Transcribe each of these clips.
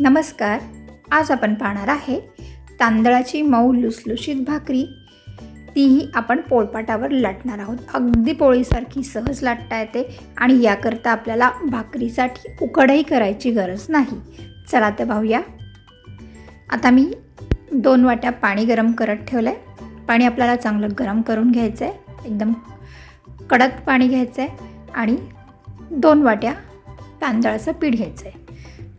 नमस्कार. आज आपण पाहणार आहे तांदळाची मऊ लुसलुशीत भाकरी. तीही आपण पोळपाटावर लाटणार आहोत. अगदी पोळीसारखी सहज लाटता येते आणि याकरता आपल्याला भाकरीसाठी उकडही करायची गरज नाही. चला तर पाहूया. आता मी 2 वाट्या पाणी गरम करत ठेवलं आहे. पाणी आपल्याला चांगलं गरम करून घ्यायचं आहे. एकदम कडक पाणी घ्यायचं आहे आणि 2 वाट्या तांदळाचं पीठ घ्यायचं आहे.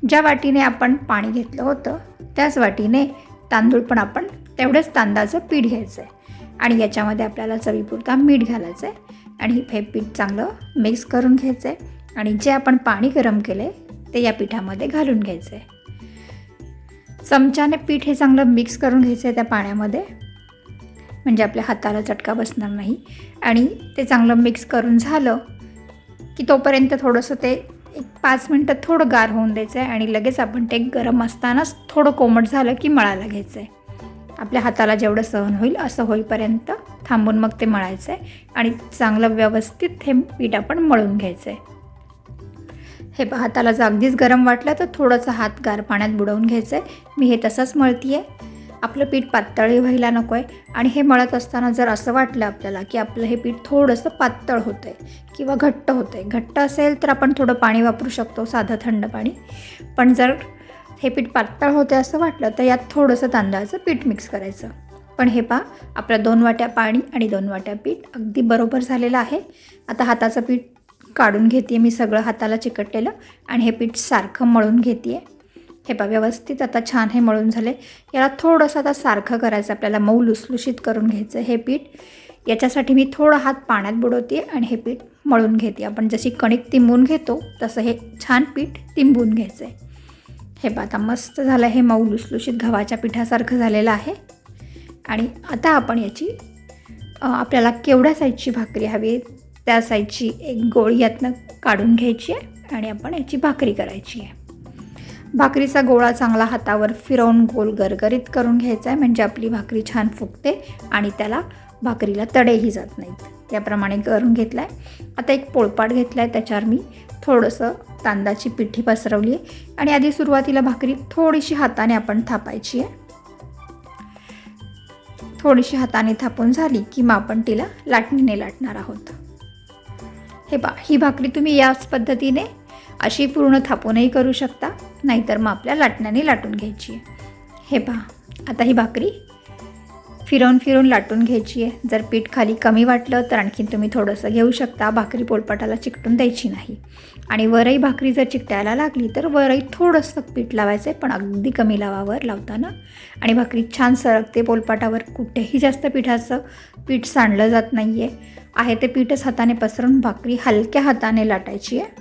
ज्या वाटीने आपण पाणी घेतलं होतं त्याच वाटीने तांदूळ पण आपण तेवढंच तांदळाचं पीठ घ्यायचं आहे आणि याच्यामध्ये आपल्याला चवीपुरता मीठ घालायचं आहे आणि हे पीठ चांगलं मिक्स करून घ्यायचं आहे आणि जे आपण पाणी गरम केलं आहे ते या पिठामध्ये घालून घ्यायचं आहे. चमच्याने पीठ हे चांगलं मिक्स करून घ्यायचं आहे त्या पाण्यामध्ये, म्हणजे आपल्या हाताला चटका बसणार नाही. आणि ते चांगलं मिक्स करून झालं की तोपर्यंत थोडंसं ते 5 मिनटं थोडं गार होऊन द्यायचं आहे आणि लगेच आपण ते गरम असतानाच थोडं कोमट झालं की मळायला घ्यायचं आहे. आपल्या हाताला जेवढं सहन होईल असं होईपर्यंत थांबून मग ते मळायचं आहे आणि चांगलं व्यवस्थित हे पीठ आपण मळून घ्यायचं आहे. हे हाताला जर अगदीच गरम वाटलं तर थोडंसं हात गार पाण्यात बुडवून घ्यायचं आहे. मी हे तसंच मळते आहे. आपलं पीठ पातळही व्हायला नको आहे आणि हे मळत असताना जर असं वाटलं आपल्याला की आपलं हे पीठ थोडंसं पातळ होतं आहे किंवा घट्ट होतं आहे, घट्ट असेल तर आपण थोडं पाणी वापरू शकतो, साधं थंड पाणी. पण जर हे पीठ पातळ होतं असं वाटलं तर यात थोडंसं तांदळाचं पीठ मिक्स करायचं. पण हे पहा, आपलं 2 वाट्या पाणी आणि 2 वाट्या पीठ अगदी बरोबर झालेलं आहे. आता हाताचं पीठ काढून घेते मी, सगळं हाताला चिकटलेलं, आणि हे पीठ सारखं मळून घेते आहे. हे पहा, व्यवस्थित आता छान हे मळून झाले. याला थोडंसं आता सारखं करायचं, आपल्याला मऊ लुसलुशीत करून घ्यायचं हे पीठ. याच्यासाठी मी थोडा हात पाण्यात बुडवते आणि हे पीठ मळून घेते. आपण जशी कणिक तिंबून घेतो तसं हे छान पीठ तिंबून घ्यायचं आहे. हे पहा, आता मस्त झालं. हे मऊ लुसलुशीत गव्हाच्या पिठासारखं झालेलं आहे. आणि आता आपण याची आपल्याला केवढ्या साईजची भाकरी हवी त्या साईजची एक गोळी यातनं काढून घ्यायची आहे आणि आपण याची भाकरी करायची आहे. भाकरीचा गोळा चांगला हातावर फिरवून गोल गरगरीत करून घ्यायचा आहे, म्हणजे आपली भाकरी छान फुगते आणि त्याला भाकरीला तडेही जात नाहीत. त्याप्रमाणे करून घेतला आहे. आता एक पोळपाट घेतला आहे, त्याच्यावर मी थोडंसं तांदळाची पिठी पसरवली आहे आणि आधी सुरुवातीला भाकरी थोडीशी हाताने आपण थापायची आहे. थोडीशी हाताने थापून झाली की मग आपण तिला लाटणीने लाटणार आहोत. हे पहा, ही भाकरी तुम्ही याच पद्धतीने अशी पूर्ण थापूनही करू शकता, नाहीतर मग आपल्या लाटण्याने लाटून घ्यायची आहे. हे पहा, आता ही भाकरी फिरवून फिरवून लाटून घ्यायची आहे. जर पीठ खाली कमी वाटलं तर आणखीन तुम्ही थोडंसं घेऊ शकता. भाकरी पोळपाटाला चिकटून द्यायची नाही. आणि वरही भाकरी जर चिकटायला लागली तर वरही थोडंसं पीठ लावायचं आहे, पण अगदी कमी लावावर लावताना, आणि भाकरी छान सरकते पोळपाटावर. कुठेही जास्त पिठाचं पीठ सांडलं जात नाही आहे ते पीठच हाताने पसरून भाकरी हलक्या हाताने लाटायची आहे.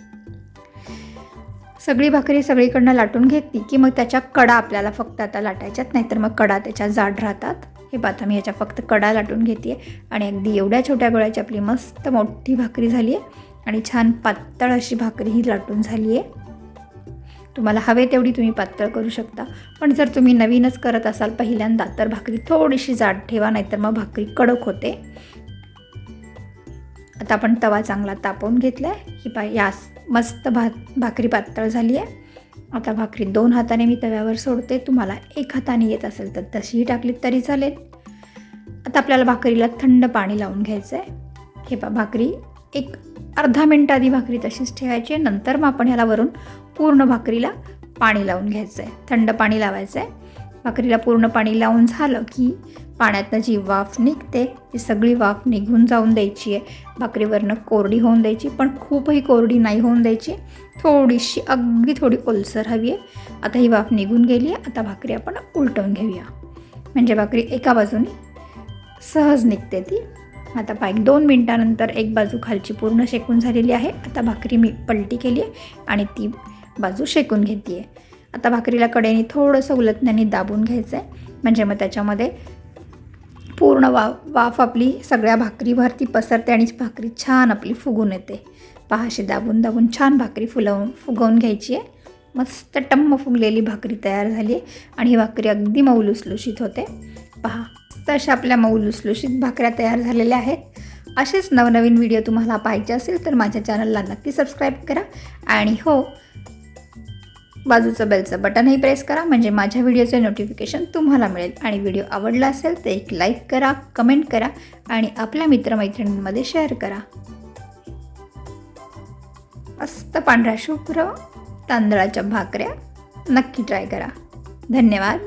सगळी भाकरी सगळीकडनं लाटून घेतली की मग त्याच्या कडा आपल्याला फक्त आता लाटायच्यात, नाहीतर मग कडा त्याच्या जाड राहतात. हे पाहता, मी याच्या फक्त कडा लाटून घेते आहे आणि अगदी एवढ्या छोट्या गोळ्याची आपली मस्त मोठी भाकरी झाली आहे आणि छान पातळ अशी भाकरी ही लाटून झाली आहे. तुम्हाला हवे तेवढी तुम्ही पातळ करू शकता, पण जर तुम्ही नवीनच करत असाल पहिल्यांदा तर भाकरी थोडीशी जाड ठेवा, नाहीतर मग भाकरी कडक होते. आता आपण तवा चांगला तापवून घेतला आहे. ही पहा, यास मस्त भाकरी पातळ झाली आहे. आता भाकरी 2 हाताने मी तव्यावर सोडते. तुम्हाला 1 हाताने येत असेल तर तशीही टाकलीत तरी चालेल. आता आपल्याला भाकरीला थंड पाणी लावून घ्यायचं आहे. हे पहा, भाकरी एक अर्धा मिनिट आधी भाकरी तशीच ठेवायची आहे. नंतर मग आपण ह्याला वरून पूर्ण भाकरीला पाणी लावून घ्यायचं आहे. थंड पाणी लावायचं आहे. भाकरीला पूर्ण पाणी लावून झालं की पाण्यातनं जी वाफ निघते ती सगळी वाफ निघून जाऊन द्यायची आहे. भाकरीवरनं कोरडी होऊन द्यायची, पण खूपही कोरडी नाही होऊन द्यायची. थोडीशी अगदी थोडी ओलसर हवी आहे. आता ही वाफ निघून गेली आहे. आता भाकरी आपण उलटवून घेऊया, म्हणजे भाकरी एका बाजूने सहज निघते ती. आता 2 मिनटानंतर एक बाजू खालची पूर्ण शेकून झालेली आहे. आता भाकरी मी पलटी केली आहे आणि ती बाजू शेकून घेते आहे. आता भाकरीला कडेने थोडंसं उलटण्याने दाबून घ्यायचं आहे, म्हणजे मग त्याच्यामध्ये पूर्ण वाफ आपली सगळ्या भाकरीवरती पसरते आणि भाकरी छान आपली फुगून येते. पहा, अशी दाबून दाबून छान भाकरी फुगवून घ्यायची आहे. मस्त टम्म फुगलेली भाकरी तयार झाली आहे आणि ही भाकरी अगदी मऊ लुसलुशीत होते. पहा, तशा आपल्या मऊ लुसलुशीत भाकऱ्या तयार झालेल्या आहेत. असेच नवनवीन व्हिडिओ तुम्हाला पाहिजे असेल तर माझ्या चॅनलला नक्की सबस्क्राईब करा. आणि हो, बाजूचं बेलचं बटनही प्रेस करा म्हणजे माझ्या व्हिडिओचे नोटिफिकेशन तुम्हाला मिळेल. आणि व्हिडिओ आवडला असेल तर एक लाईक करा, कमेंट करा आणि आपल्या मित्रमैत्रिणींमध्ये शेअर करा. मस्त पांढऱ्या शुभ्र तांदळाच्या भाकऱ्या नक्की ट्राय करा. धन्यवाद.